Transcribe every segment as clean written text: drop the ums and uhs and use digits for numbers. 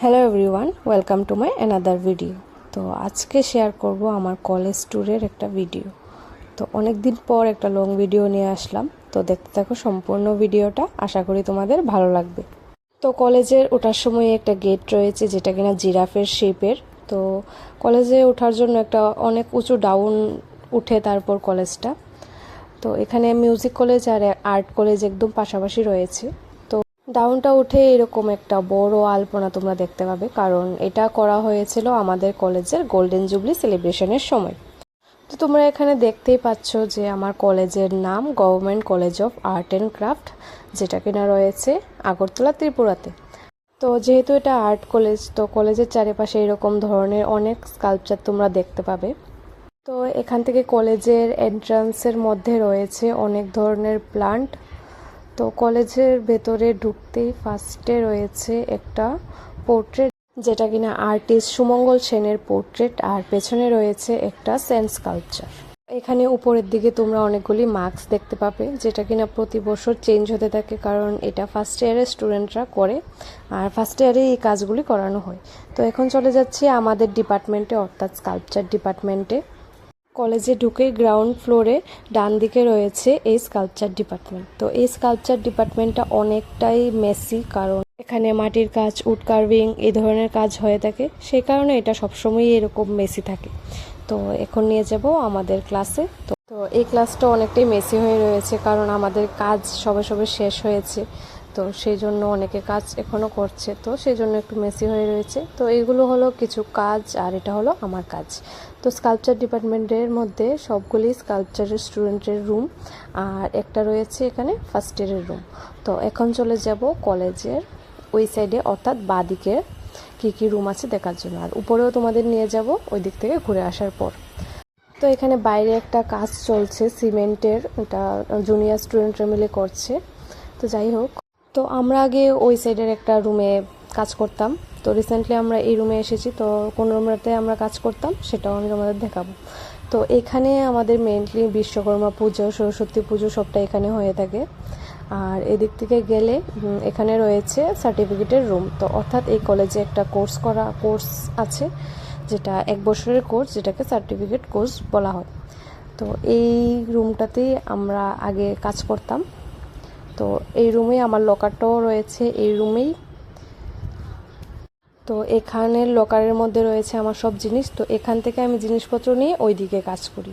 Hello everyone, welcome to my another video. তো আজকে share করব আমার কলেজ ট্যুরের একটা ভিডিও। তো অনেক দিন পর একটা লং ভিডিও নিয়ে আসলাম। তো দেখতে থাকো সম্পূর্ণ ভিডিওটা, আশা করি তোমাদের ভালো লাগবে। তো কলেজের ওঠার সময় একটা গেট রয়েছে যেটা কিনা জিরাফের শেপের। তো কলেজে ওঠার জন্য একটা অনেক উঁচু ডাউন উঠে তারপর কলেজটা। তো এখানে মিউজিক কলেজ আর আর্ট কলেজ একদম পাশাপাশি রয়েছে। ডাউনটা উঠে এরকম একটা বড় আলপনা তোমরা দেখতে পাবে, কারণ এটা করা হয়েছিল আমাদের কলেজের গোল্ডেন জুবলি সেলিব্রেশনের সময়। তো তোমরা এখানে দেখতেই পাচ্ছ যে আমার কলেজের নাম government college of art and craft, যেটা কিনা রয়েছে আগরতলা, ত্রিপুরাতে। তো যেহেতু এটা আর্ট কলেজ, তো কলেজের চারিপাশে এরকম ধরনের অনেক স্কাল্পচার তোমরা দেখতে পাবে। তো এখান থেকে কলেজের এন্ট্রান্সের মধ্যে রয়েছে অনেক ধরনের প্লান্ট। তো কলেজের ভেতরে ঢুকতেই ফার্স্টে রয়েছে একটা পোর্ট্রেট, যেটা কিনা আর্টিস্ট সুমঙ্গল সেনের পোর্ট্রেট, আর পেছনে রয়েছে একটা সেন্ট স্কাল্পচার। এখানে উপরের দিকে তোমরা অনেকগুলি মার্কস দেখতে পাবে, যেটা কিনা প্রতি বছর চেঞ্জ হতে থাকে, কারণ এটা ফার্স্ট ইয়ারের স্টুডেন্টরা করে, আর ফার্স্ট ইয়ারে এই কাজগুলি করানো হয়। তো এখন চলে যাচ্ছি আমাদের ডিপার্টমেন্টে, অর্থাৎ স্কাল্পচার ডিপার্টমেন্টে। কলেজে ঢুকে গ্রাউন্ড ফ্লোরে ডান দিকে রয়েছে এই স্কাল্পচার ডিপার্টমেন্ট। তো এই স্কাল্পচার ডিপার্টমেন্টটা অনেকটাই মেসি, কারণ এখানে মাটির কাজ, উড কার্ভিং এই ধরনের কাজ হয়ে থাকে, সেই কারণে এটা সবসময়ই এরকম মেসি থাকে। তো এখন নিয়ে যাব আমাদের ক্লাসে। তো এই ক্লাসটা অনেকটাই মেসি হয়ে রয়েছে, কারণ আমাদের কাজ সবে সবে শেষ হয়েছে। তো সেই জন্য অনেকে কাজ এখনও করছে, তো সেই জন্য একটু মেসি হয়ে রয়েছে। তো এইগুলো হলো কিছু কাজ, আর এটা হলো আমার কাজ। তো স্কাল্পচার ডিপার্টমেন্টের মধ্যে সবগুলি স্কাল্পচারের স্টুডেন্টের রুম, আর একটা রয়েছে এখানে ফার্স্ট ইয়ারের রুম। তো এখন চলে যাব কলেজের ওই সাইডে, অর্থাৎ বাঁদিকে কী কী রুম আছে দেখার জন্য, আর উপরেও তোমাদের নিয়ে যাব ওই দিক থেকে ঘুরে আসার পর। তো এখানে বাইরে একটা কাজ চলছে সিমেন্টের, ওটা জুনিয়র স্টুডেন্টরা মিলে করছে। তো যাই হোক, তো আমরা আগে ওই সাইডের একটা রুমে কাজ করতাম। তো রিসেন্টলি আমরা এই রুমে এসেছি, তো কোন রুমটাতে আমরা কাজ করতাম সেটাও আমি তোমাদের দেখাবো। তো এখানে আমাদের মেইনলি বিশ্বকর্মা পুজো, সরস্বতী পুজো সবটা এখানে হয়ে থাকে। আর এদিক থেকে গেলে এখানে রয়েছে সার্টিফিকেটের রুম। তো অর্থাৎ এই কলেজে একটা কোর্স আছে, যেটা 1 বছরের কোর্স, যেটাকে সার্টিফিকেট কোর্স বলা হয়। তো এই রুমটাতেই আমরা আগে কাজ করতাম। তো এই রুমেই আমার লকারটাও রয়েছে, এই রুমেই। তো এখানের লকারের মধ্যে রয়েছে আমার সব জিনিস। তো এখান থেকে আমি জিনিসপত্র নিয়ে ওই দিকে কাজ করি।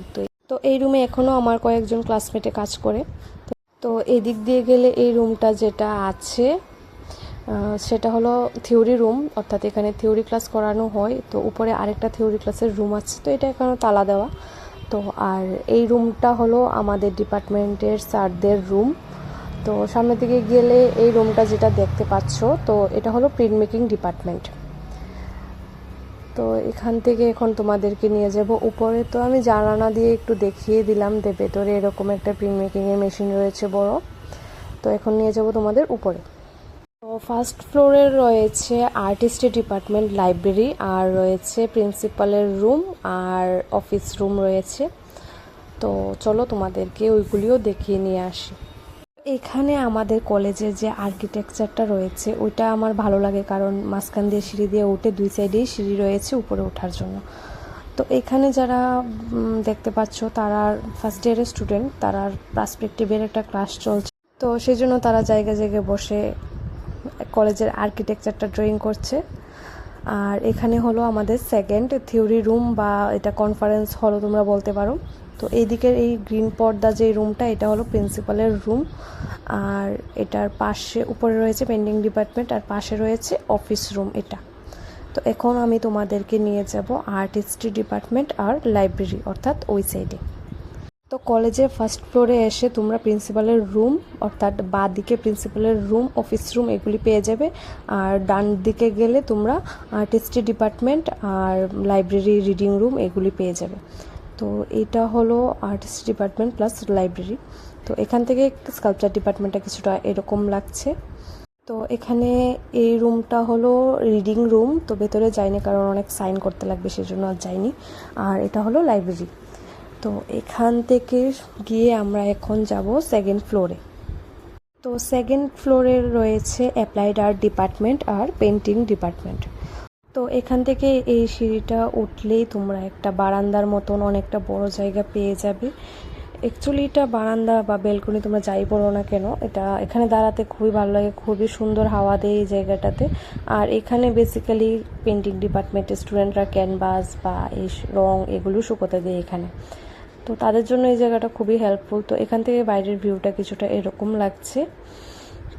তো এই রুমে এখনও আমার কয়েকজন ক্লাসমেটে কাজ করে। তো এই দিক দিয়ে গেলে এই রুমটা যেটা আছে সেটা হলো থিওরি রুম, অর্থাৎ এখানে থিওরি ক্লাস করানো হয়। তো উপরে আরেকটা থিওরি ক্লাসের রুম আছে, তো এটা এখনও তালা দেওয়া। তো আর এই রুমটা হলো আমাদের ডিপার্টমেন্টের স্যারদের রুম। তো সামনের দিকে গেলে এই রুমটা যেটা দেখতে পাচ্ছ, তো এটা হলো প্রিন্ট মেকিং ডিপার্টমেন্ট। তো এখান থেকে এখন তোমাদেরকে নিয়ে যাব উপরে। তো আমি জানালা দিয়ে একটু দেখিয়ে দিলাম যে ভেতরে এরকম একটা প্রিন্ট মেকিংয়ের মেশিন রয়েছে বড়। তো এখন নিয়ে যাব তোমাদের উপরে। তো ফার্স্ট ফ্লোরে রয়েছে আর্টিস্টের ডিপার্টমেন্ট, লাইব্রেরি, আর রয়েছে প্রিন্সিপালের রুম আর অফিস রুম রয়েছে। তো চলো তোমাদেরকে ওইগুলিও দেখিয়ে নিয়ে আসি। এখানে আমাদের কলেজের যে আর্কিটেকচারটা রয়েছে ওইটা আমার ভালো লাগে, কারণ মাঝখান দিয়ে সিঁড়ি দিয়ে উঠে দুই সাইডেই সিঁড়ি রয়েছে উপরে ওঠার জন্য। তো এখানে যারা দেখতে পাচ্ছ তারা ফার্স্ট ইয়ারের স্টুডেন্ট, তারা পার্সপেক্টিভের একটা ক্লাস চলছে। তো সেই জন্য তারা জায়গায় জায়গায় বসে কলেজের আর্কিটেকচারটা ড্রয়িং করছে। আর এখানে হলো আমাদের সেকেন্ড থিওরি রুম, বা এটা কনফারেন্স হলও তোমরা বলতে পারো। তো এই দিকের এই গ্রিন পর্দা যে রুমটা, এটা হলো প্রিন্সিপালের রুম। আর এটার পাশে উপরে রয়েছে পেন্টিং ডিপার্টমেন্ট, আর পাশে রয়েছে অফিস রুম এটা। তো এখন আমি তোমাদেরকে নিয়ে যাব আর্টিস্ট্রি ডিপার্টমেন্ট আর লাইব্রেরি, অর্থাৎ ওই সাইডে। তো কলেজের ফার্স্ট ফ্লোরে এসে তোমরা প্রিন্সিপালের রুম, অর্থাৎ বাঁ দিকে প্রিন্সিপালের রুম, অফিস রুম এগুলি পেয়ে যাবে। আর ডান দিকে গেলে তোমরা আর্টিস্ট্রি ডিপার্টমেন্ট আর লাইব্রেরি, রিডিং রুম এগুলি পেয়ে যাবে। তো এটা হলো আর্টিস্ট ডিপার্টমেন্ট প্লাস লাইব্রেরি। তো এখান থেকে স্কাল্পচার ডিপার্টমেন্টটা কিছুটা এরকম লাগছে। তো এখানে এই রুমটা হলো রিডিং রুম। তো ভেতরে যাইনি, কারণ অনেক সাইন করতে লাগবে, সেই জন্য আর যাইনি। আর এটা হলো লাইব্রেরি। তো এখান থেকে গিয়ে আমরা এখন যাব সেকেন্ড ফ্লোরে। তো সেকেন্ড ফ্লোরে রয়েছে অ্যাপ্লাইড আর্ট ডিপার্টমেন্ট আর পেন্টিং ডিপার্টমেন্ট। তো এখান থেকে এই সিঁড়িটা উঠলেই তোমরা একটা বারান্দার মতন অনেকটা বড় জায়গা পেয়ে যাবে। অ্যাকচুয়ালি এটা বারান্দা বা বেলকনি তোমরা যাই বলো না কেন, এখানে দাঁড়াতে খুবই ভালো লাগে, খুবই সুন্দর হাওয়া দেয় এই জায়গাটাতে। আর এখানে বেসিক্যালি পেন্টিং ডিপার্টমেন্টের স্টুডেন্টরা ক্যানভাস বা এই রং এগুলো শুকোতে দেয় এখানে, তো তাদের জন্য এই জায়গাটা খুবই হেল্পফুল। তো এখান থেকে বাইরের ভিউটা কিছুটা এরকম লাগছে।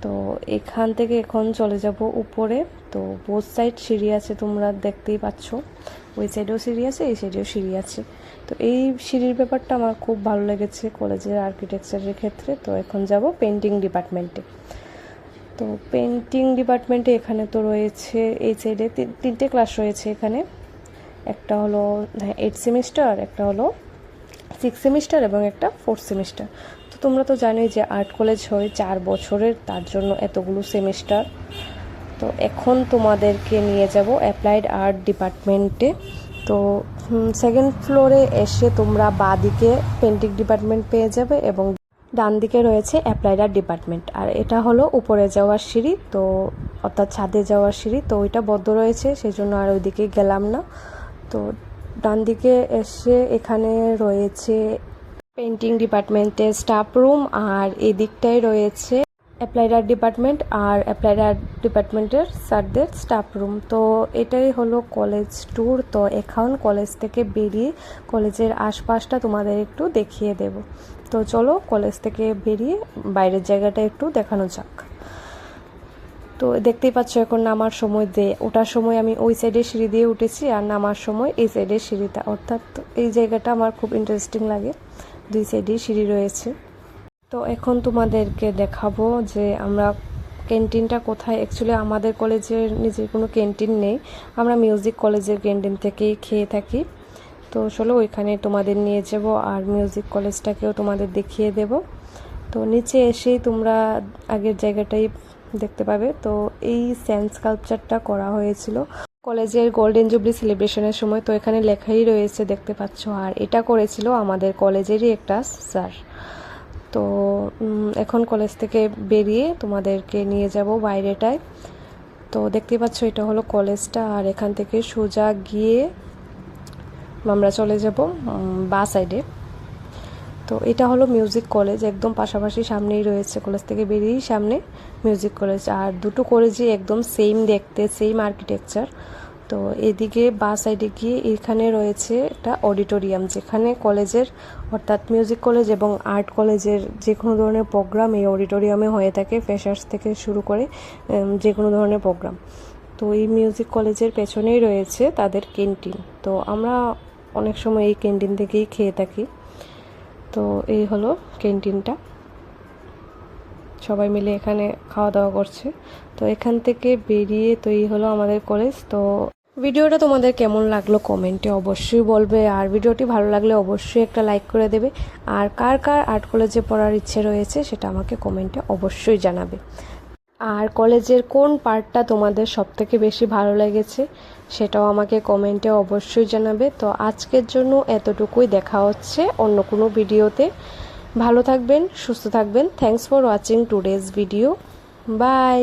তো এখান থেকে এখন চলে যাব উপরে। তো বোথ সাইড সিঁড়ি আছে, তোমরা দেখতেই পাচ্ছ, ওই সাইডেও সিঁড়ি আছে, এই সাইডেও সিঁড়ি আছে। তো এই সিঁড়ির ব্যাপারটা আমার খুব ভালো লেগেছে কলেজের আর্কিটেকচারের ক্ষেত্রে। তো এখন যাব পেন্টিং ডিপার্টমেন্টে। তো পেন্টিং ডিপার্টমেন্টে এখানে তো রয়েছে এই সাইডে তিনটে ক্লাস রয়েছে এখানে। একটা হলো 8 সেমিস্টার, একটা হলো 6 সেমিস্টার এবং একটা 4 সেমিস্টার। তো তোমরা তো জানোই যে আর্ট কলেজ হয় 4 বছরের, তার জন্য এতগুলো সেমিস্টার। তো এখন তোমাদেরকে নিয়ে যাব অ্যাপ্লাইড আর্ট ডিপার্টমেন্টে। তো সেকেন্ড ফ্লোরে এসে তোমরা বাঁদিকে পেন্টিং ডিপার্টমেন্ট পেয়ে যাবে এবং ডান দিকে রয়েছে অ্যাপ্লাইড আর্ট ডিপার্টমেন্ট। আর এটা হলো উপরে যাওয়ার সিঁড়ি, তো অর্থাৎ ছাদে যাওয়ার সিঁড়ি। তো ওইটা বদ্ধ রয়েছে, সেই জন্য আর ওইদিকে গেলাম না। তো ডান দিকে এসে এখানে রয়েছে পেন্টিং ডিপার্টমেন্টের স্টাফ রুম, আর এই দিকটায় রয়েছে অ্যাপ্লাইড আর্ট ডিপার্টমেন্ট আর অ্যাপ্লাইড আর্ট ডিপার্টমেন্টের স্যারদের স্টাফ রুম। তো এটাই হলো কলেজ ট্যুর। তো এখন কলেজ থেকে বেরিয়ে কলেজের আশপাশটা তোমাদের একটু দেখিয়ে দেব। তো চলো কলেজ থেকে বেরিয়ে বাইরের জায়গাটা একটু দেখানো যাক। তো দেখতেই পাচ্ছ এখন নামার সময় ওঠার সময় আমি ওই সাইডের সিঁড়ি দিয়ে উঠেছি, আর নামার সময় এই সাইডের সিঁড়িটা, অর্থাৎ এই জায়গাটা আমার খুব ইন্টারেস্টিং লাগে, দুই সাইডেই সিঁড়ি রয়েছে। তো এখন তোমাদেরকে দেখাবো যে আমরা ক্যান্টিনটা কোথায়। অ্যাকচুয়ালি আমাদের কলেজের নিজের কোনো ক্যান্টিন নেই, আমরা মিউজিক কলেজের ক্যান্টিন থেকেই খেয়ে থাকি। তো চলো ওইখানে তোমাদের নিয়ে যাব আর মিউজিক কলেজটাকেও তোমাদের দেখিয়ে দেব। তো নিচে এসেই তোমরা আগের জায়গাটাই দেখতে পাবে। তো এই স্যান্ড স্কাল্পচারটা করা হয়েছিল কলেজের গোল্ডেন জুবলি সেলিব্রেশনের সময়। তো এখানে লেখাই রয়েছে, দেখতে পাচ্ছ। আর এটা করেছিল আমাদের কলেজেরই একটা স্যার। তো এখন কলেজ থেকে বেরিয়ে তোমাদেরকে নিয়ে যাব বাইরেটায়। তো দেখতে পাচ্ছ এটা হলো কলেজটা, আর এখান থেকে সোজা গিয়ে আমরা চলে যাব বা সাইডে। তো এটা হলো মিউজিক কলেজ, একদম পাশাপাশি সামনেই রয়েছে, কলেজ থেকে বেরিয়েই সামনে মিউজিক কলেজ। আর দুটো কলেজই একদম সেম দেখতে, সেম আর্কিটেকচার। তো এদিকে বা সাইডে গিয়ে এখানে রয়েছে একটা অডিটোরিয়াম, যেখানে কলেজের অর্থাৎ মিউজিক কলেজ এবং আর্ট কলেজের যে কোনো ধরনের প্রোগ্রাম এই অডিটোরিয়ামে হয়ে থাকে, ফ্রেশার্স থেকে শুরু করে যে কোনো ধরনের প্রোগ্রাম। তো এই মিউজিক কলেজের পেছনেই রয়েছে তাদের ক্যান্টিন। তো আমরা অনেক সময় এই ক্যান্টিন থেকেই খেয়ে থাকি। তো এই হলো ক্যান্টিনটা, সবাই মিলে এখানে খাওয়া দাওয়া করছে। তো এখান থেকে বেরিয়ে তো এই হলো আমাদের কলেজ। তো ভিডিওটা তোমাদের কেমন লাগলো কমেন্টে অবশ্যই বলবে, আর ভিডিওটি ভালো লাগলে অবশ্যই একটা লাইক করে দেবে। আর কার কার আর্ট কলেজে পড়ার ইচ্ছে রয়েছে সেটা আমাকে কমেন্টে অবশ্যই জানাবে। আর কলেজের কোন পার্টটা তোমাদের সবথেকে বেশি ভালো লেগেছে সেটাও আমাকে কমেন্টে অবশ্যই জানাবে। তো আজকের জন্য এতটুকুই, দেখা হচ্ছে অন্য কোনো ভিডিওতে। ভালো থাকবেন, সুস্থ থাকবেন। Thanks for watching today's video. By.